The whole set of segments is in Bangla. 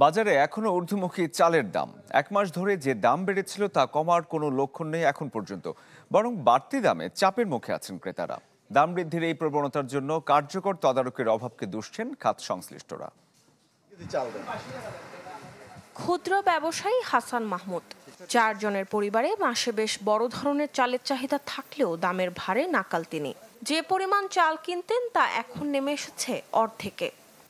বাজারে এখনো ঊর্ধ্বমুখী চালের দাম। এক মাস ধরে যে দাম বেড়েছিল তা কমার কোনো লক্ষণ নেই এখন পর্যন্ত, বরং বাড়তি দামে চাপের মুখে আছেন ক্রেতারা। দাম বৃদ্ধির এই প্রবণতার জন্য কার্যকর তদারকির অভাবকে দুষছেন খাত সংশ্লিষ্টরা। ক্ষুদ্র ব্যবসায়ী হাসান মাহমুদ 4 জনের পরিবারে মাসে বেশ বড় ধরনের চালের চাহিদা থাকলেও দামের ভারে নাকাল তিনি। যে পরিমাণ চাল কিনতেন তা এখন নেমে এসেছে অর্ধেকে।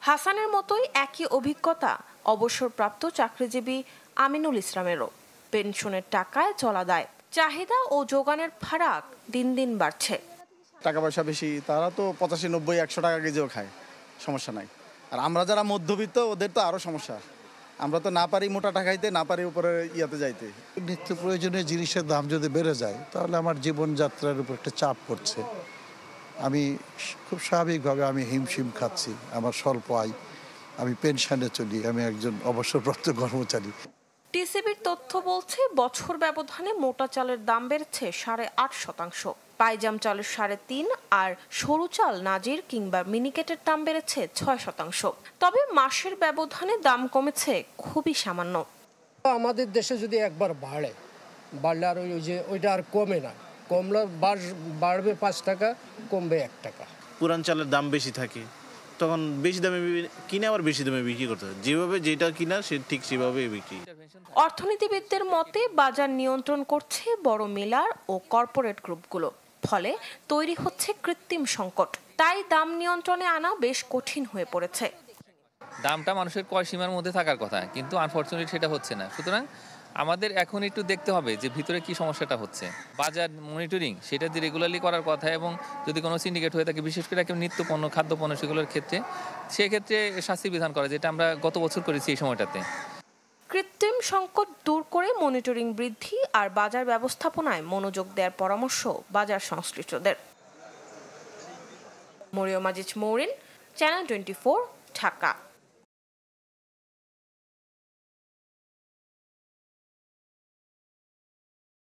হাসানের মতোই একই অভিজ্ঞতা অবসরপ্রাপ্ত চাকরিজীবী আমিনুল ইসলামেরও। পেনশনের টাকায় চলা দায়, চাহিদা ও যোগানের ফারাক দিন দিন বাড়ছে। টাকা পয়সা বেশি, তারা তো 85, 90, 100 টাকা কেজিও খায়, সমস্যা নাই। আর আমরা যারা মধ্যবিত্ত ওদের তো আরও সমস্যা। আমরা তো না পারি মোটা টাকাইতে, না পারি উপরে ইয়াতে যাইতে। নিত্য প্রয়োজনীয় জিনিসের দাম যদি বেড়ে যায় তাহলে আমার জীবনযাত্রার উপর একটা চাপ পড়ছে। আমি খুব স্বাভাবিকভাবে আমি হিমশিম খাচ্ছি। আমার স্বল্প আয়, আমি পেনশনে চলি, আমি একজন অবসরপ্রাপ্ত কর্মচারী। টিসিবির তথ্য বলছে বছর ব্যবধানে মোটা চালের দাম বেড়েছে 8.5%, পাইজাম চালের 3.5% আর সরু চাল নাজির কিংবা মিনিকেটের দাম বেড়েছে 6%। তবে মাসের ব্যবধানে দাম কমেছে খুবই সামান্য। আমাদের দেশে যদি একবার বাড়লে আর ওইটা আর কমে না, কমলে বাড়বে 5 টাকা, কমবে 1 টাকা। পুরান চালের দাম বেশি থাকে, তখন বেশি দামে কিনে আবার বেশি দামে বিক্রি করতে হয়। যেভাবে যেটা কিনা সে ঠিক সেভাবেই বিক্রি। অর্থনীতিবিদদের মতে বাজার নিয়ন্ত্রণ করছে বড় মিলার ও কর্পোরেট গ্রুপগুলো, ফলে তৈরি হচ্ছে কৃত্রিম সংকট। তাই দাম নিয়ন্ত্রণে আনা বেশ কঠিন হয়ে পড়েছে। দামটা মানুষের ক্রয় সীমার মধ্যে থাকার কথা, কিন্তু আনফরচুনেটলি সেটা হচ্ছে না। সুতরাং আমাদের এখন একটু দেখতে হবে যে ভিতরে কি সমস্যাটা হচ্ছে। বাজার মনিটরিং সেটা দিয়ে রেগুলারলি করার কথা, এবং যদি কোনো সিন্ডিকেট হয়ে থাকে, বিশেষ করে নিত্যপণ্য খাদ্যপণ্য সেগুলোর ক্ষেত্রে, সেক্ষেত্রে শাস্তি বিধান করা, যেটা আমরা গত বছর করেছি এই সময়টাতে। কৃত্রিম সংকট দূর করে মনিটরিং বৃদ্ধি আর বাজার ব্যবস্থাপনায় মনোযোগ দেওয়ার পরামর্শ বাজার সংশ্লিষ্টদের। মরিয়ম আজিজ মৌরিন, চ্যানেল 24, ঢাকা।